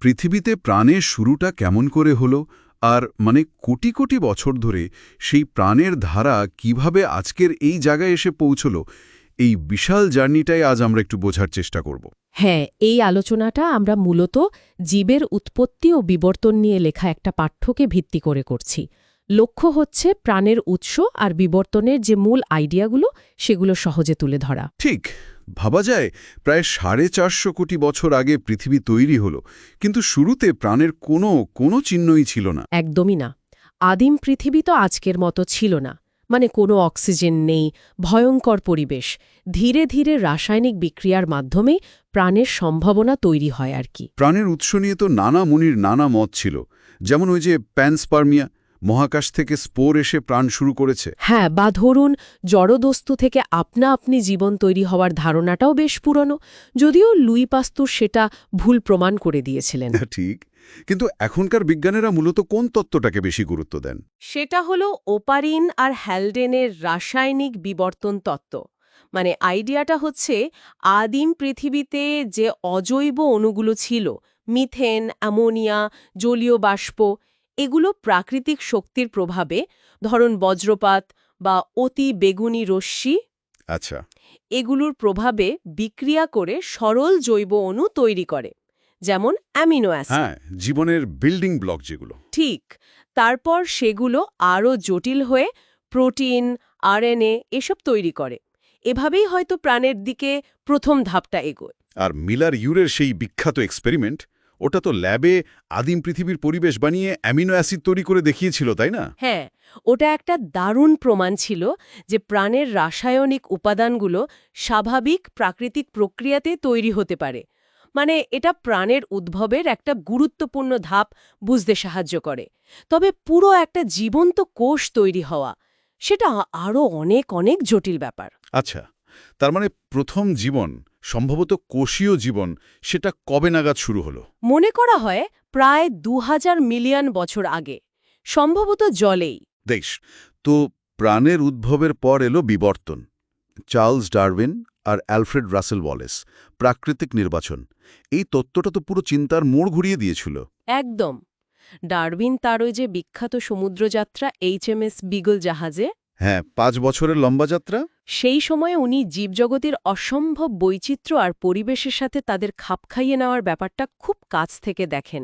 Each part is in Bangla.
পৃথিবীতে প্রাণের শুরুটা কেমন করে হলো, আর কোটি কোটি বছর ধরে সেই প্রাণের ধারা কিভাবে আজকের এই জায়গায় এসে পৌঁছলো, এই বিশাল জার্নিটাই আজ আমরা একটু বোঝার চেষ্টা করব। হ্যাঁ, এই আলোচনাটা আমরা মূলত জীবের উৎপত্তি ও বিবর্তন নিয়ে লেখা একটা পাঠ্যকে ভিত্তি করে করছি। লক্ষ্য হচ্ছে প্রাণের উৎস আর বিবর্তনের যে মূল আইডিয়াগুলো সেগুলো সহজে তুলে ধরা। ঠিক, ভাবা যায় প্রায় 450 কোটি বছর আগে পৃথিবী তৈরি হলো, কিন্তু শুরুতে প্রাণের কোনো চিহ্নই ছিল না। একদমই না। আদিম পৃথিবী তো আজকের মতো ছিল না। কোনো অক্সিজেন নেই, ভয়ঙ্কর পরিবেশ। ধীরে ধীরে রাসায়নিক বিক্রিয়ার মাধ্যমে প্রাণের সম্ভাবনা তৈরি হয় আর কি। প্রাণের উৎস নিয়ে তো নানা মুনির নানা মত ছিল, যেমন ওই যে প্যানস্পার্মিয়া, মহাকাশ থেকে স্পোর এসে প্রাণ শুরু করেছে। হ্যাঁ, বা ধরুন জড়বস্তু থেকে আপনা আপনি জীবন তৈরি হওয়ার ধারণাটাও বেশ পুরনো, যদিও লুই পাস্তুর সেটা ভুল প্রমাণ করে দিয়েছিলেন। ঠিক, কিন্তু এখনকার বিজ্ঞানীরা মূলত কোন তত্ত্বটাকে বেশি গুরুত্ব দেন? সেটা হলো ওপারিন আর হ্যালডেনের রাসায়নিক বিবর্তন তত্ত্ব। আইডিয়াটা হচ্ছে আদিম পৃথিবীতে যে অজৈব অণুগুলো ছিল, মিথেন, অ্যামোনিয়া, জলীয় বাষ্প, এগুলো প্রাকৃতিক শক্তির প্রভাবে, ধরুন বজ্রপাত বা অতি বেগুনি রশ্মি, আচ্ছা। এগুলোর প্রভাবে বিক্রিয়া করে সরল জৈব অণু তৈরি করে, যেমন অ্যামিনো অ্যাসিড। হ্যাঁ, জীবনের বিল্ডিং ব্লক যেগুলো। ঠিক, তারপর সেগুলো আরও জটিল হয়ে প্রোটিন, আরএনএ এসব তৈরি করে। এভাবেই হয়তো প্রাণের দিকে প্রথম ধাপটা এগোয়। আর মিলার ইউরের সেই বিখ্যাত এক্সপেরিমেন্ট, ওটা তো ল্যাবে আদিম পৃথিবীর পরিবেশ বানিয়ে অ্যামিনো অ্যাসিড তৈরি করে দেখিয়েছিল, তাই না? হ্যাঁ, ওটা একটা দারুণ প্রমাণ ছিল যে প্রাণের রাসায়নিক উপাদানগুলো স্বাভাবিক প্রাকৃতিক প্রক্রিয়াতে তৈরি হতে পারে। এটা প্রাণের উদ্ভবের একটা গুরুত্বপূর্ণ ধাপ বুঝতে সাহায্য করে। তবে পুরো একটা জীবন্ত কোষ তৈরি হওয়া, সেটা আরও অনেক অনেক জটিল ব্যাপার। আচ্ছা, তার প্রথম জীবন, সম্ভবত কোষীয় জীবন, সেটা কবে নাগাদ শুরু হলো? মনে করা হয় প্রায় 2000 মিলিয়ন বছর আগে, সম্ভবত জলেই। দেশ তো প্রাণের উদ্ভবের পর এলো বিবর্তন। চার্লস ডারউইন আর অ্যালফ্রেড রাসেল ওয়ালেস, প্রাকৃতিক নির্বাচন, এই তত্ত্বটা তো পুরো চিন্তার মোড় ঘুরিয়ে দিয়েছিল। একদম। ডারউইন তার ওই যে বিখ্যাত সমুদ্রযাত্রা HMS বিগল জাহাজে, হ্যাঁ, 5 বছরের লম্বা যাত্রা। সেই সময়ে উনি জীবজগতের অসম্ভব বৈচিত্র্য আর পরিবেশের সাথে তাদের খাপ খাইয়ে নেওয়ার ব্যাপারটা খুব কাছ থেকে দেখেন।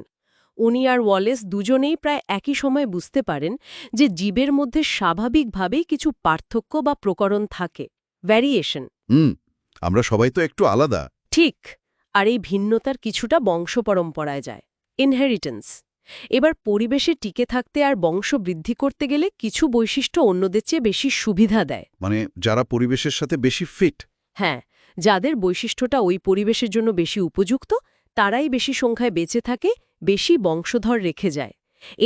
উনি আর ওয়ালেস দুজনেই প্রায় একই সময় বুঝতে পারেন যে জীবের মধ্যে স্বাভাবিকভাবেই কিছু পার্থক্য বা প্রকরণ থাকে, ভ্যারিয়েশন। আমরা সবাই তো একটু আলাদা। ঠিক, আর এই ভিন্নতার কিছুটা বংশপরম্পরায় যায়, ইনহেরিটেন্স। এবার পরিবেশে টিকে থাকতে আর বংশ বৃদ্ধি করতে গেলে কিছু বৈশিষ্ট্য অন্যদের চেয়ে বেশি সুবিধা দেয়। যারা পরিবেশের সাথে বেশি ফিট। হ্যাঁ, যাদের বৈশিষ্ট্যটা ওই পরিবেশের জন্য বেশি উপযুক্ত, তারাই বেশি সংখ্যায় বেঁচে থাকে, বেশি বংশধর রেখে যায়।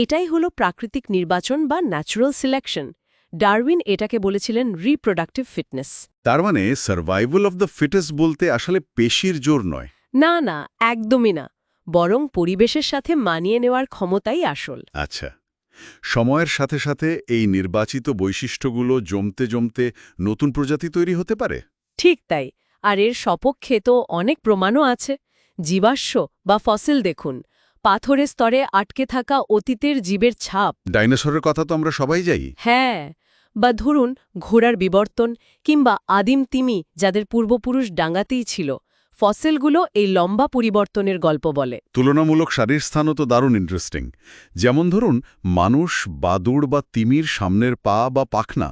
এটাই হলো প্রাকৃতিক নির্বাচন বা ন্যাচারাল সিলেকশন। ডারউইন এটাকে বলেছিলেন রিপ্রোডাক্টিভ ফিটনেস। তার সার্ভাইভাল অফ দ্য ফিটেস্ট বলতে আসলে পেশির জোর নয়। না না, একদমই না, বরং পরিবেশের সাথে মানিয়ে নেওয়ার ক্ষমতাই আসল। আচ্ছা, সময়ের সাথে সাথে এই নির্বাচিত বৈশিষ্ট্যগুলো জমতে জমতে নতুন প্রজাতি তৈরি হতে পারে। ঠিক তাই, আর এর সপক্ষে তো অনেক প্রমাণও আছে। জীবাশ্ম বা ফসিল দেখুন, পাথরের স্তরে আটকে থাকা অতীতের জীবের ছাপ। ডাইনোসরের কথা তো আমরা সবাই যাই। হ্যাঁ, বা ধরুন ঘোড়ার বিবর্তন, কিংবা আদিম তিমি যাদের পূর্বপুরুষ ডাঙ্গাতেই ছিল। ফসিলগুলো এই লম্বা পরিবর্তনের গল্প বলে। তুলনামূলক শারীরস্থানও তো দারুণ ইন্টারেস্টিং। যেমন ধরুন মানুষ, বাদুড় বা তিমির সামনের পা বা পাখনা,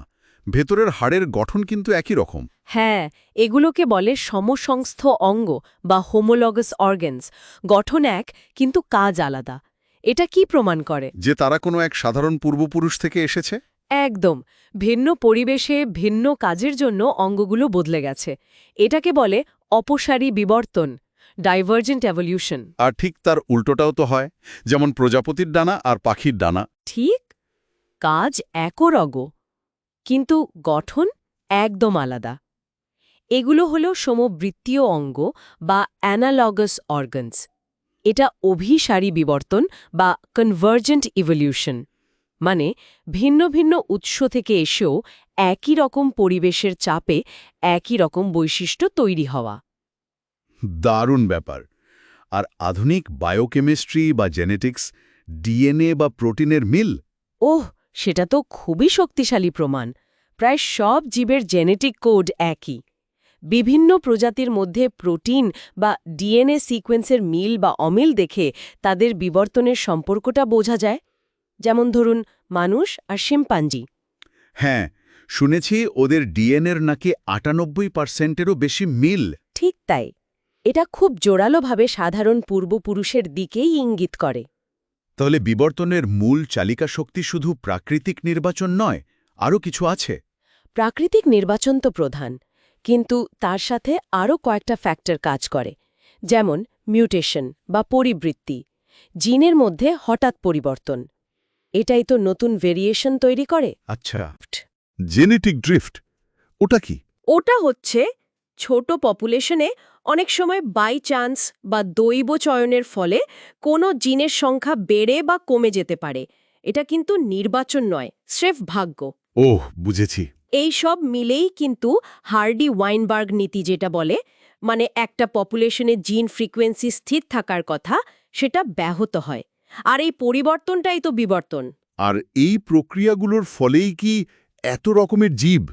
ভেতরের হাড়ের গঠন কিন্তু একই রকম। হ্যাঁ, এগুলোকে বলে সমসংস্থ অঙ্গ বা হোমোলগাস অর্গানস। গঠন এক, কিন্তু কাজ আলাদা। এটা কি প্রমাণ করে? যে তারা কোনো এক সাধারণ পূর্বপুরুষ থেকে এসেছে। একদম, ভিন্ন পরিবেশে ভিন্ন কাজের জন্য অঙ্গগুলো বদলে গেছে। এটাকে বলে অপসারী বিবর্তন, ডাইভার্জেন্ট এভলিউশন। আর ঠিক তার উল্টোটাও তো হয়, যেমন প্রজাপতির ডানা আর পাখির ডানা। ঠিক, কাজ একরগ, কিন্তু গঠন একদম আলাদা। এগুলো হলো সমবৃত্তীয় অঙ্গ বা অ্যানালগাস অর্গানস। এটা অভিসারী বিবর্তন বা কনভার্জেন্ট ইভলিউশন, ভিন্ন ভিন্ন উৎস থেকে এসেও একই রকম পরিবেশের চাপে একই রকম বৈশিষ্ট্য তৈরি হওয়া। দারুণ ব্যাপার। আর আধুনিক বায়োকেমিস্ট্রি বা জেনেটিক্স, ডিএনএ বা প্রোটিনের মিল। ওহ, সেটা তো খুবই শক্তিশালী প্রমাণ। প্রায় সব জীবের জেনেটিক কোড একই। বিভিন্ন প্রজাতির মধ্যে প্রোটিন বা ডিএনএ সিকোয়েন্সের মিল বা অমিল দেখে তাদের বিবর্তনের সম্পর্কটা বোঝা যায়। যেমন ধরুন মানুষ আর শিম্পাঞ্জি। হ্যাঁ, শুনেছি ওদের ডিএনএর নাকি ৯৮%-এরও বেশি মিল। ঠিক তাই। এটা খুব জোরালোভাবে সাধারণ পূর্বপুরুষের দিকেই ইঙ্গিত করে। তাহলে বিবর্তনের মূল চালিকা শক্তি শুধু প্রাকৃতিক নির্বাচন নয়, আরও কিছু আছে? প্রাকৃতিক নির্বাচন তো প্রধান, কিন্তু তার সাথে আরও কয়েকটা ফ্যাক্টর কাজ করে, যেমন মিউটেশন বা পরিবৃত্তি, জিনের মধ্যে হঠাৎ পরিবর্তন। এটাই তো নতুন ভেরিয়েশন তৈরি করে। আচ্ছা, জেনেটিক ড্রিফট ওটা কি? ওটা হচ্ছে ছোট পপুলেশনে অনেক সময় বাই চান্স বা দৈব চয়নের ফলে কোনো জিনের সংখ্যা বেড়ে বা কমে যেতে পারে। এটা কিন্তু নির্বাচন নয়, স্রেফ ভাগ্য। ওহ, বুঝেছি। এই সব মিলেই কিন্তু হার্ডি-ওয়াইনবার্গ নীতি যেটা বলে, মানে একটা পপুলেশনে জিন ফ্রিকোয়েন্সি স্থির থাকার কথা, সেটা ব্যাহত হয়। আর এই পরিবর্তনটাই তো বিবর্তন। আর এই প্রক্রিয়াগুলোর ফলেই কি এত রকমের জীব,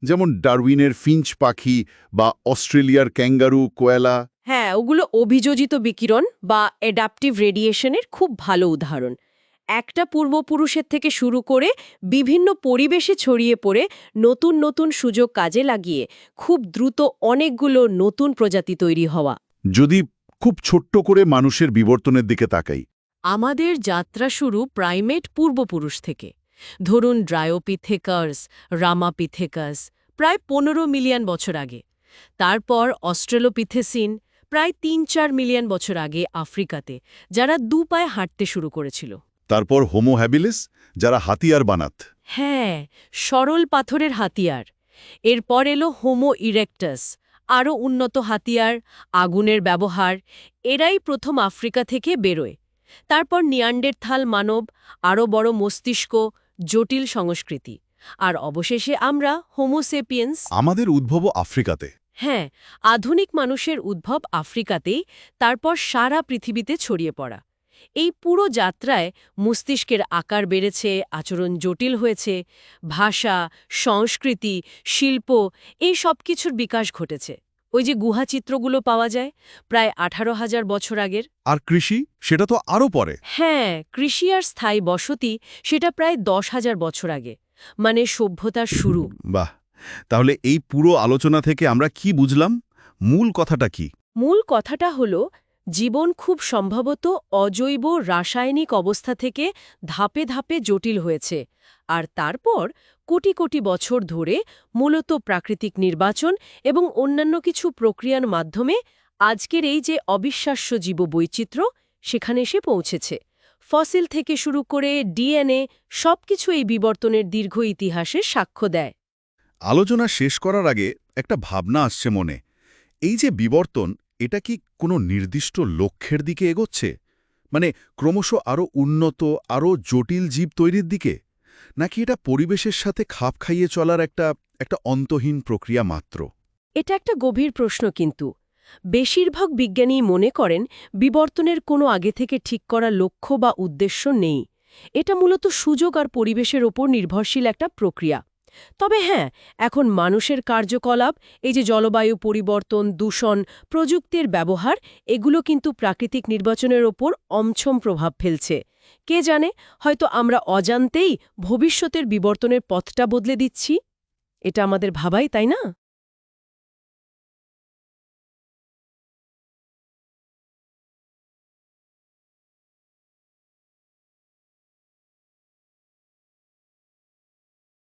যেমন ডারউইনের ফিঞ্চ পাখি বা অস্ট্রেলিয়ার ক্যাঙ্গারু, কোয়েলা? হ্যাঁ, ওগুলো অভিযোজিত বিকিরণ বা অ্যাডাপটিভ রেডিয়েশনের খুব ভালো উদাহরণ। একটা পূর্বপুরুষের থেকে শুরু করে বিভিন্ন পরিবেশে ছড়িয়ে পড়ে নতুন নতুন সুযোগ কাজে লাগিয়ে খুব দ্রুত অনেকগুলো নতুন প্রজাতি তৈরি হওয়া। যদি খুব ছোট্ট করে মানুষের বিবর্তনের দিকে তাকাই, আমাদের যাত্রা শুরু প্রাইমেট পূর্বপুরুষ থেকে। ধরুন ড্রায়োপিথেকাস, রামাপিথেকাস, প্রায় ১৫ মিলিয়ন বছর আগে। তারপর অস্ট্রেলোপিথেসিন, প্রায় ৩-৪ মিলিয়ন বছর আগে আফ্রিকাতে, যারা দু পায়ে হাঁটতে শুরু করেছিল। তারপর হোমো হ্যাবিলিস, যারা হাতিয়ার বানাত। হ্যাঁ, সরল পাথরের হাতিয়ার। এরপর এলো হোমো ইরেক্টাস, আরও উন্নত হাতিয়ার, আগুনের ব্যবহার। এরাই প্রথম আফ্রিকা থেকে বেরোয়। তারপর নিয়ান্ডারথাল মানব, আরও বড় মস্তিষ্ক, জটিল সংস্কৃতি। আর অবশেষে আমরা হোমো সেপিয়েন্স। আমাদের উদ্ভব আফ্রিকাতে। হ্যাঁ, আধুনিক মানুষের উদ্ভব আফ্রিকাতেই, তারপর সারা পৃথিবীতে ছড়িয়ে পড়া। এই পুরো যাত্রায় মস্তিষ্কের আকার বেড়েছে, আচরণ জটিল হয়েছে, ভাষা, সংস্কৃতি, শিল্প, এই সব কিছুর বিকাশ ঘটেছে। ওই যে গুহাচিত্রগুলো পাওয়া যায় প্রায় ১৮,০০০ বছর আগের। আর কৃষি, সেটা তো আরও পরে। হ্যাঁ, কৃষি আর স্থায়ী বসতি, সেটা প্রায় ১০,০০০ বছর আগে, মানে সভ্যতার শুরু। বাহ, তাহলে এই পুরো আলোচনা থেকে আমরা কি বুঝলাম? মূল কথাটা কি? মূল কথাটা হলো, জীবন খুব সম্ভবত অজৈব রাসায়নিক অবস্থা থেকে ধাপে ধাপে জটিল হয়েছে, আর তারপর কোটি কোটি বছর ধরে মূলত প্রাকৃতিক নির্বাচন এবং অন্যান্য কিছু প্রক্রিয়ার মাধ্যমে আজকের এই যে অবিশ্বাস্য জীববৈচিত্র্য, সেখানে এসে পৌঁছেছে। ফসিল থেকে শুরু করে ডিএনএ, সবকিছু এই বিবর্তনের দীর্ঘ ইতিহাসের সাক্ষ্য দেয়। আলোচনা শেষ করার আগে একটা ভাবনা আসছে মনে। এই যে বিবর্তন, এটা কি কোনো নির্দিষ্ট লক্ষ্যের দিকে এগোচ্ছে? মানে ক্রমশ আরও উন্নত, আরও জটিল জীব তৈরির দিকে? নাকি এটা পরিবেশের সাথে খাপ খাইয়ে চলার একটা অন্তহীন প্রক্রিয়া মাত্র? এটা একটা গভীর প্রশ্ন, কিন্তু বেশিরভাগ বিজ্ঞানী মনে করেন বিবর্তনের কোনো আগে থেকে ঠিক করা লক্ষ্য বা উদ্দেশ্য নেই। এটা মূলত সুযোগ আর পরিবেশের ওপর নির্ভরশীল একটা প্রক্রিয়া। তবে হ্যাঁ, এখন মানুষের কার্যকলাপ, এই যে জলবায়ু পরিবর্তন, দূষণ, প্রযুক্তির ব্যবহার, এগুলো কিন্তু প্রাকৃতিক নির্বাচনের ওপর অমছম প্রভাব ফেলছে। কে জানে, হয়তো আমরা অজান্তেই ভবিষ্যতের বিবর্তনের পথটা বদলে দিচ্ছি। এটা আমাদের ভাবাই, তাই না?